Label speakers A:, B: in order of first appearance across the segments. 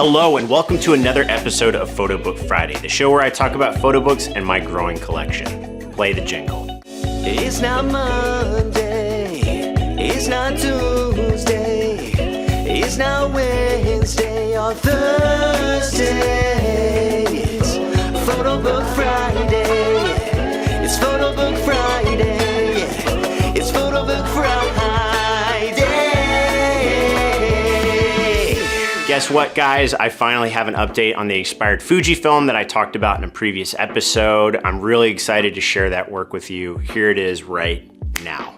A: Hello and welcome to another episode of Photo Book Friday, the show where I talk about photo books and my growing collection. Play the jingle.
B: It's not Monday, it's not Tuesday, it's not Wednesday or Thursday. It's Photo Book Friday, it's Photo Book Friday, it's Photo Book Friday.
A: Guess what, guys? I finally have an update on the expired Fujifilm that I talked about in a previous episode. I'm really excited to share that work with you. Here it is right now.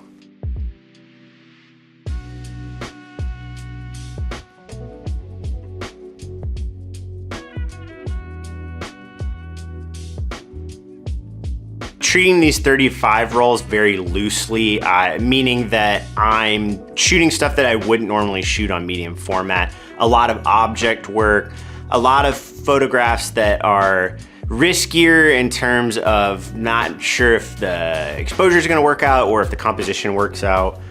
A: Treating these 35 rolls very loosely, meaning that I'm shooting stuff that I wouldn't normally shoot on medium format. A lot of object work, a lot of photographs that are riskier in terms of not sure if the exposure is gonna work out or if the composition works out.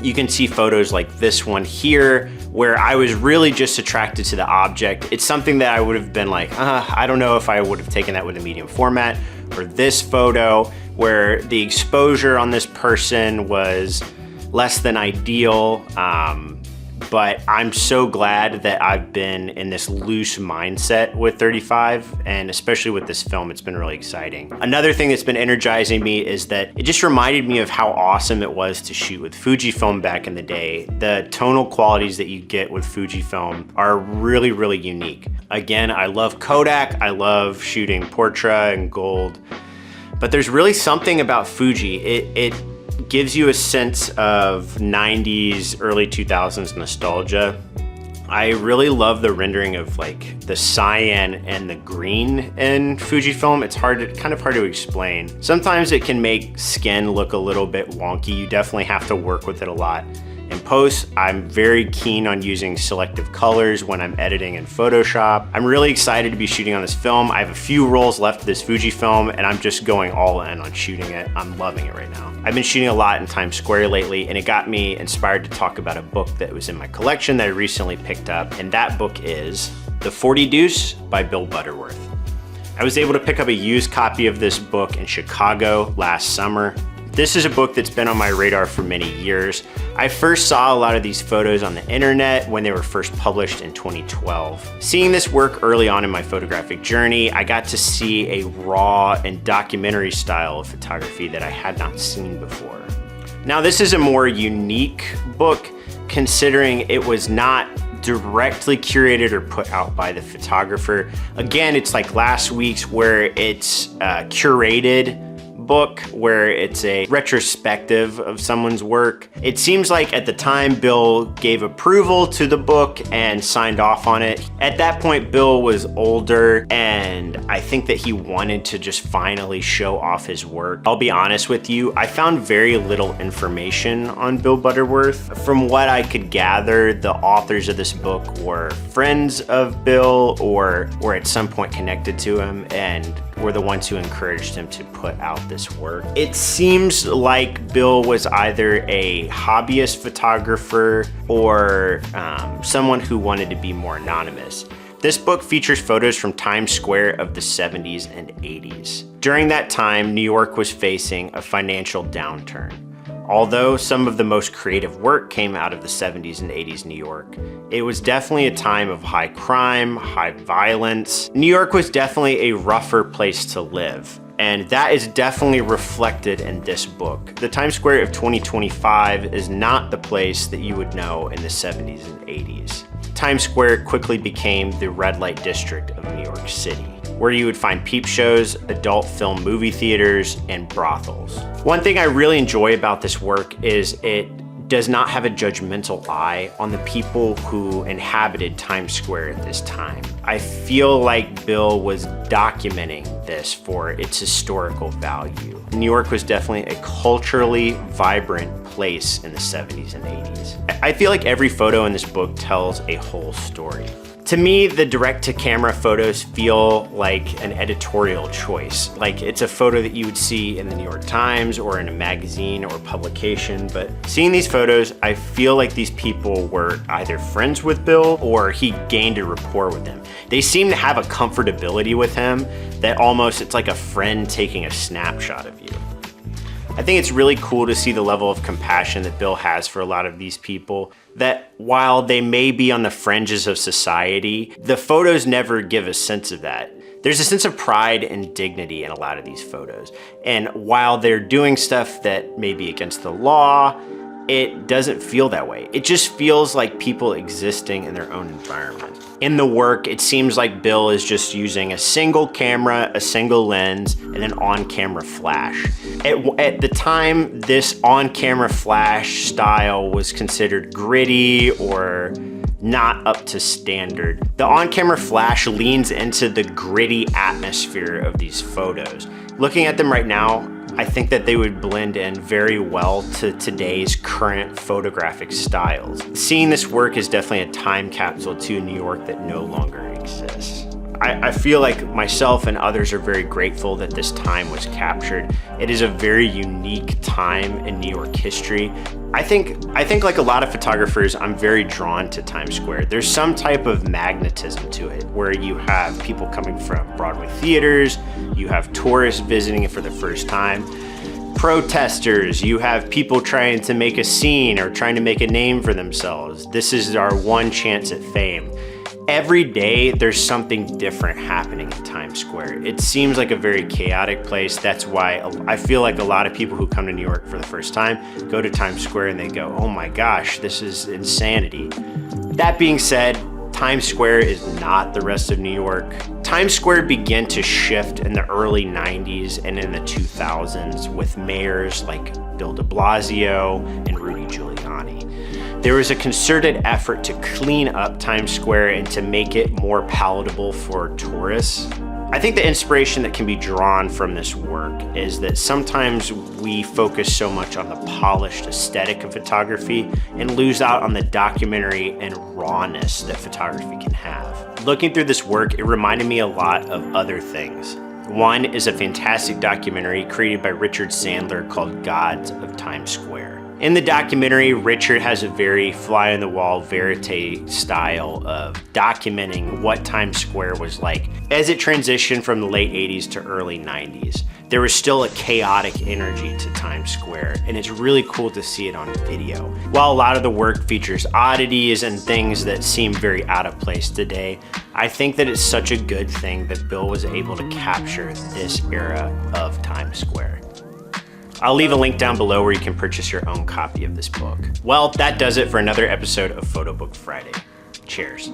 A: You can see photos like this one here where I was really just attracted to the object. It's something that I would have been like, I don't know if I would have taken that with a medium format. Or this photo where the exposure on this person was less than ideal. But I'm so glad that I've been in this loose mindset with 35, and especially with this film, it's been really exciting. Another thing that's been energizing me is that it just reminded me of how awesome it was to shoot with Fujifilm back in the day. The tonal qualities that you get with Fujifilm are really, really unique. Again, I love Kodak, I love shooting portrait and gold, but there's really something about Fuji. It gives you a sense of 90s, early 2000s nostalgia. I really love the rendering of like the cyan and the green in Fujifilm. It's kind of hard to explain. Sometimes it can make skin look a little bit wonky. You definitely have to work with it a lot. In post, I'm very keen on using selective colors when I'm editing in Photoshop. I'm really excited to be shooting on this film. I have a few rolls left of this Fujifilm and I'm just going all in on shooting it. I'm loving it right now. I've been shooting a lot in Times Square lately and it got me inspired to talk about a book that was in my collection that I recently picked up, and that book is The 40 Deuce by Bill Butterworth. I was able to pick up a used copy of this book in Chicago last summer. This is a book that's been on my radar for many years. I first saw a lot of these photos on the internet when they were first published in 2012. Seeing this work early on in my photographic journey, I got to see a raw and documentary style of photography that I had not seen before. Now, this is a more unique book considering it was not directly curated or put out by the photographer. Again, it's like last week's where it's curated book where it's a retrospective of someone's work. It seems like at the time Bill gave approval to the book and signed off on it. At that point, Bill was older and I think that he wanted to just finally show off his work. I'll be honest with you, I found very little information on Bill Butterworth. From what I could gather, the authors of this book were friends of Bill or at some point connected to him and were the ones who encouraged him to put out this work. It seems like Bill was either a hobbyist photographer or someone who wanted to be more anonymous. This book features photos from Times Square of the 70s and 80s. During that time, New York was facing a financial downturn. Although some of the most creative work came out of the 70s and 80s New York, it was definitely a time of high crime, high violence. New York was definitely a rougher place to live, and that is definitely reflected in this book. The Times Square of 2025 is not the place that you would know in the 70s and 80s. Times Square quickly became the red light district of New York City, where you would find peep shows, adult film movie theaters, and brothels. One thing I really enjoy about this work is it does not have a judgmental eye on the people who inhabited Times Square at this time. I feel like Bill was documenting this for its historical value. New York was definitely a culturally vibrant place in the 70s and 80s. I feel like every photo in this book tells a whole story. To me, the direct-to-camera photos feel like an editorial choice. Like it's a photo that you would see in the New York Times or in a magazine or publication, but seeing these photos, I feel like these people were either friends with Bill or he gained a rapport with him. They seem to have a comfortability with him that almost it's like a friend taking a snapshot of you. I think it's really cool to see the level of compassion that Bill has for a lot of these people, that while they may be on the fringes of society, the photos never give a sense of that. There's a sense of pride and dignity in a lot of these photos. And while they're doing stuff that may be against the law, it doesn't feel that way. It just feels like people existing in their own environment. In the work, it seems like Bill is just using a single camera, a single lens, and an on-camera flash. At the time, this on-camera flash style was considered gritty or not up to standard. The on-camera flash leans into the gritty atmosphere of these photos. Looking at them right now, I think that they would blend in very well to today's current photographic styles. Seeing this work is definitely a time capsule to New York that no longer exists. I feel like myself and others are very grateful that this time was captured. It is a very unique time in New York history. I think like a lot of photographers, I'm very drawn to Times Square. There's some type of magnetism to it where you have people coming from Broadway theaters, you have tourists visiting it for the first time, protesters, you have people trying to make a scene or trying to make a name for themselves. This is our one chance at fame. Every day, there's something different happening in Times Square. It seems like a very chaotic place. That's why I feel like a lot of people who come to New York for the first time go to Times Square and they go, oh my gosh, this is insanity. That being said, Times Square is not the rest of New York. Times Square began to shift in the early 90s and in the 2000s with mayors like Bill de Blasio and Rudy Giuliani. There was a concerted effort to clean up Times Square and to make it more palatable for tourists. I think the inspiration that can be drawn from this work is that sometimes we focus so much on the polished aesthetic of photography and lose out on the documentary and rawness that photography can have. Looking through this work, it reminded me a lot of other things. One is a fantastic documentary created by Richard Sandler called Gods of Times Square. In the documentary, Richard has a very fly-on-the-wall verite style of documenting what Times Square was like as it transitioned from the late 80s to early 90s. There was still a chaotic energy to Times Square, and it's really cool to see it on video. While a lot of the work features oddities and things that seem very out of place today, I think that it's such a good thing that Bill was able to capture this era of Times Square. I'll leave a link down below where you can purchase your own copy of this book. Well, that does it for another episode of Photo Book Friday. Cheers.